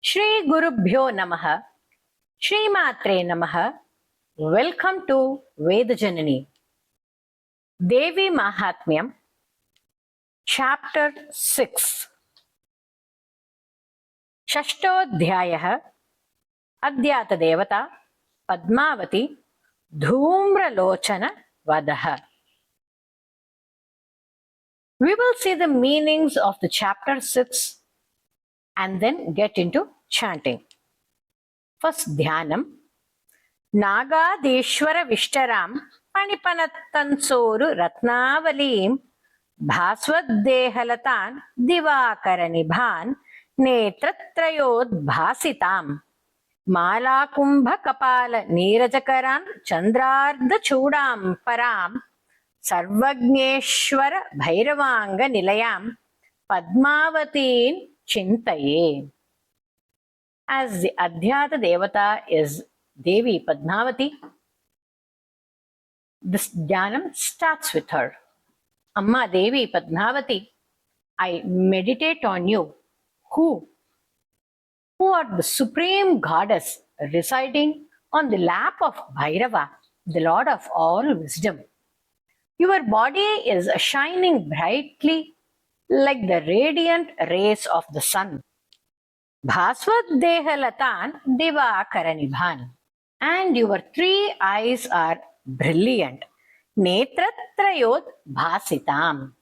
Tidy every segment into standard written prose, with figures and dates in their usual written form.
Shri Gurubhyo Namaha, Shri Matre Namaha. Welcome to Vedajanani. Devi Mahatmyam, Chapter 6. षष्ठोऽध्यायः अद्यात देवता Padmavati Dhumralochan वदः. We will see the meanings of the chapter 6 and then get into chanting. First Dhyanam. नागाधीश्वर विष्टरां पणिपनत्तंसोरु रत्नावलीं भास्वद्देहलतान् दिवाकरनिभान् नेत्रत्रयोद्भासितां मालाकुम्भकपाल नीरजकरान् चन्द्रार्धचूडां परां सर्वज्ञेश्वर भैरवाङ्गनिलयां पद्मावतीं चिन्तये. As the Adhyata Devata is Devi Padmavati, this Dhyanam starts with her. Amma Devi Padmavati, I meditate on you, who are the supreme goddess residing on the lap of Bhairava, the Lord of all wisdom. Your body is shining brightly like the radiant rays of the sun. Bhaswadehalatan Divakaraniban. And your three eyes are brilliant. Netratrayod bhasitam.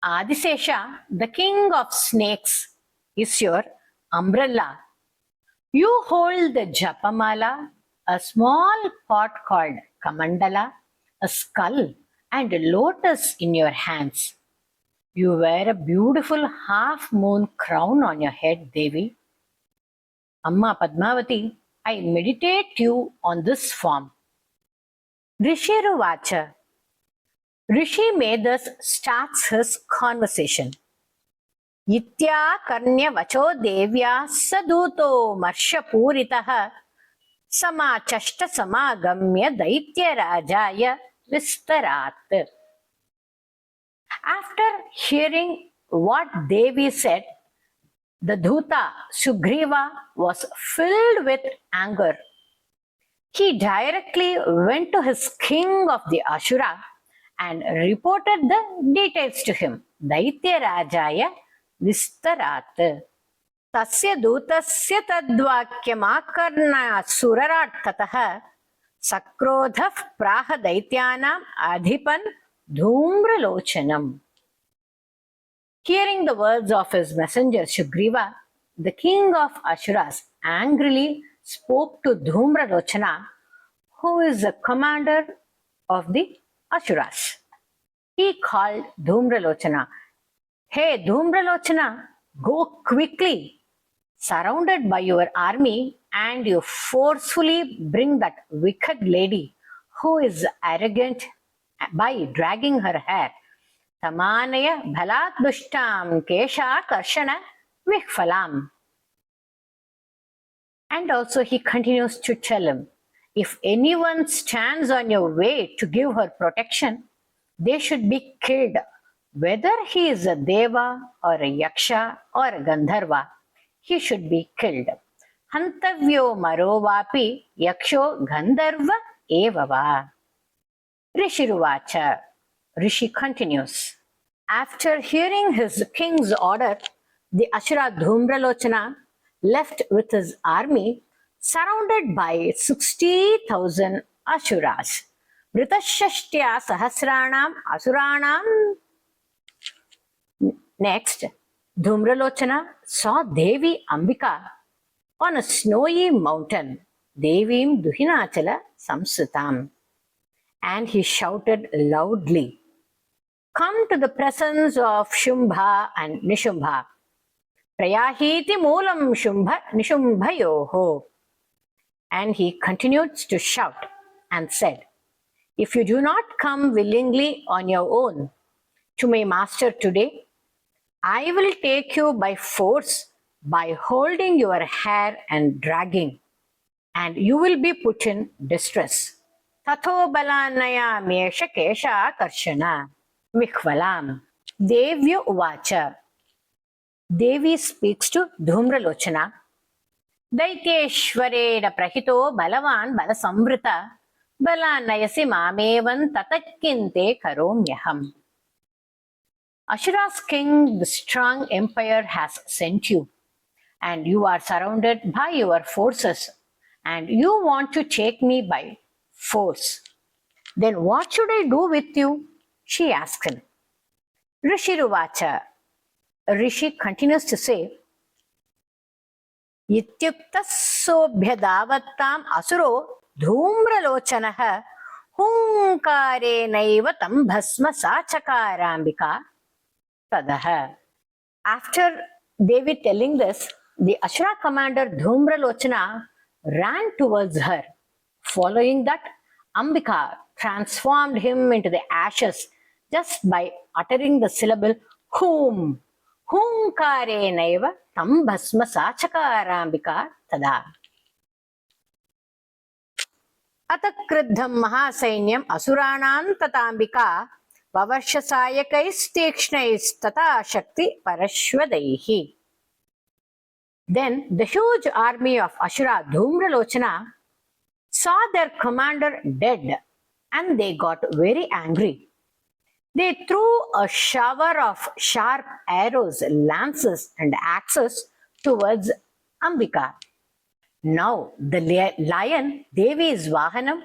Adisesha, the king of snakes, is your umbrella. You hold the Japamala, a small pot called Kamandala, a skull, and a lotus in your hands. You wear a beautiful half-moon crown on your head, Devi. Amma Padmavati, I meditate you on this form. Rishiruvacha. Rishi Medas starts his conversation. Yitya karnya vacho devya saduto marsha puritaha samachashta samagamya daitya rajaya vistarat. After hearing what Devi said, the Dhuta Sugriva was filled with anger. He directly went to his king of the Ashura and reported the details to him. Daitya Rajaya Vistarat. Tasya Dhutasya Tadvakyamakarna Surarat Tataha Sakrodhav Praha Daityanam Adhipan Dhumralochanam. Hearing the words of his messenger Sugriva, the king of Asuras angrily spoke to Dhumralochana, who is the commander of the Asuras. He called Dhumralochana, "Hey Dhumralochana, go quickly, surrounded by your army, and you forcefully bring that wicked lady who is arrogant by dragging her hair. Tamanaya bhalat dushtam kesha karshana vihfalam." And also he continues to tell him, if anyone stands on your way to give her protection, they should be killed, whether he is a deva or a yaksha or a gandharva, he should be killed. Hantavyo marovapi yaksho gandharva evava. Rishiruvacha. Rishi continues. After hearing his king's order, the Ashura Dhumralochana left with his army surrounded by 60,000 Asuras. Vritashashtya Sahasranam Asuranam. Next, Dhumralochana saw Devi Ambika on a snowy mountain, Devim Duhinachala Samsutam. And he shouted loudly, "Come to the presence of Shumbha and Nishumbha. Prayahiti moolam Shumbha Nishumbhayoho." And he continued to shout and said, "If you do not come willingly on your own to my master today, I will take you by force by holding your hair and dragging, and you will be put in distress. Tatho balanaya mesha kesha karshana vikhvalam." Devya uvacha. Devi speaks to Dhumralochana. Daityeshwareena prahito balavan balasamvrita balanayasi mamevan tatakkinte karomyaham. Ashura's king, the strong empire, has sent you, and you are surrounded by your forces, and you want to take me by force. Then what should I do with you? She asked him. Rishiruvacha. Rishi continues to say, Ityuktassobhyadavattam asuro dhumralochanah hunkarenaiva tam bhasma sachakarambika tadaha. After Devi telling this, the Asura commander Dhumralochana ran towards her. Following that, Ambika transformed him into the ashes just by uttering the syllable Hum. Hunkarenaiva tam bhasma sachakarambika tada. Atakriddham mahasainyam asuranam tatambika Vavarshasayakais tata shakti parashwadaihi. Then the huge army of Ashura Dhumralochana saw their commander dead, and they got very angry. They threw a shower of sharp arrows, lances, and axes towards Ambika. Now the lion, Devi's Vahanam,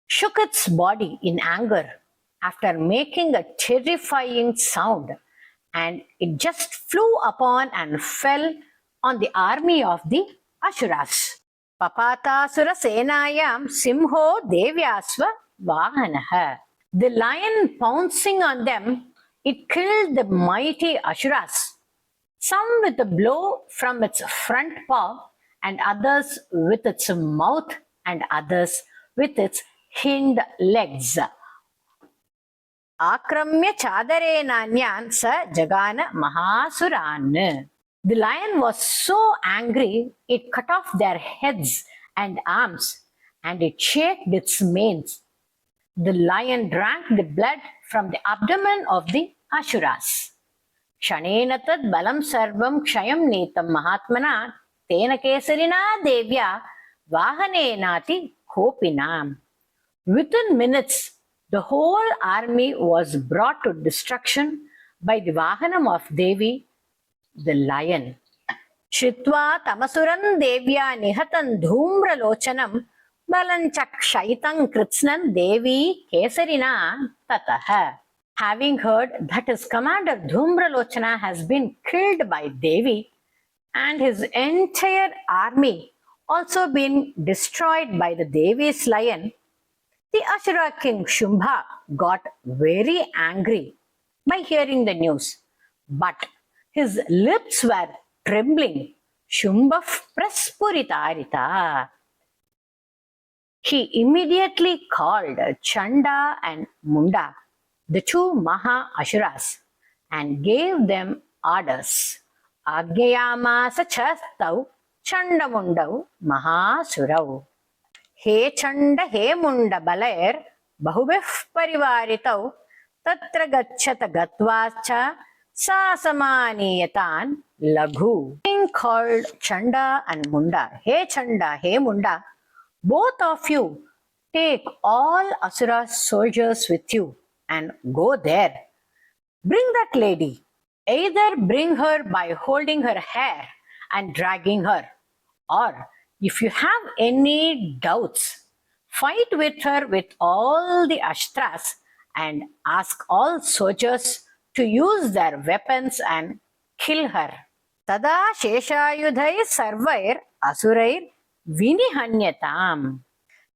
shook its body in anger after making a terrifying sound, and it just flew upon and fell on the army of the Ashuras. Papatasura senayam simho devyasva vahanaha. The lion pouncing on them, it killed the mighty Ashuras, some with a blow from its front paw, and others with its mouth, and others with its hind legs. Akramya chadarenanyan sa jagana mahasuran. The lion was so angry, it cut off their heads and arms, and it shaked its manes. The lion drank the blood from the abdomen of the Ashuras. Shanena tad balam sarvam kshayam neetam mahatmana tena kesarina devya vahanenati kopinam. Within minutes, the whole army was brought to destruction by the Vahanam of Devi, the lion. Shritva tamasuran devya nihatan dhumralochanam balanchakshaitam kritsnan Devi kesarina tataha. Having heard that his commander Dhumralochana has been killed by Devi and his entire army also been destroyed by the Devi's lion, the Ashura king Shumbha got very angry by hearing the news, but his lips were trembling. Shumbha praspuritarita. He immediately called Chanda and Munda, the two Maha Ashuras, and gave them orders. Agyayamasa chastau Chandamundau Mahasurau. He Chanda he Munda Balair Bahubif Parivaritau Tatra Gachata Gatvacha Sasamaniyatan Laghu. Being called Chanda and Munda, He Chanda, He Munda, both of you take all Asura soldiers with you and go there. Bring that lady. Either bring her by holding her hair and dragging her, or if you have any doubts, fight with her with all the Ashtras and ask all soldiers to use their weapons and kill her. Tada Sheshayudhai Sarvair Asurair Vinihanyatam.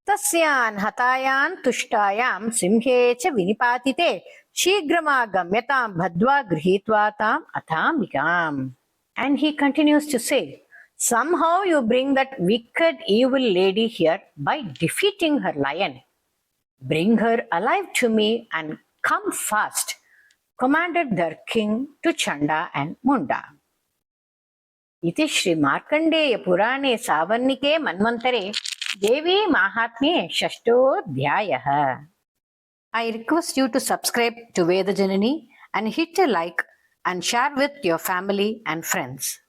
Tasyan hatayan tushtayam simhe cha vinipatite shigramagamyatam bhadva grihitvatam athamikam. And he continues to say, somehow you bring that wicked evil lady here by defeating her lion. Bring her alive to me and come fast, commanded their king to Chanda and Munda. Iti Shri Markandeya Purane Savannike Manvantare Devi Mahatmye Shashtodhyayaha. I request you to subscribe to Veda Janani and hit a like and share with your family and friends.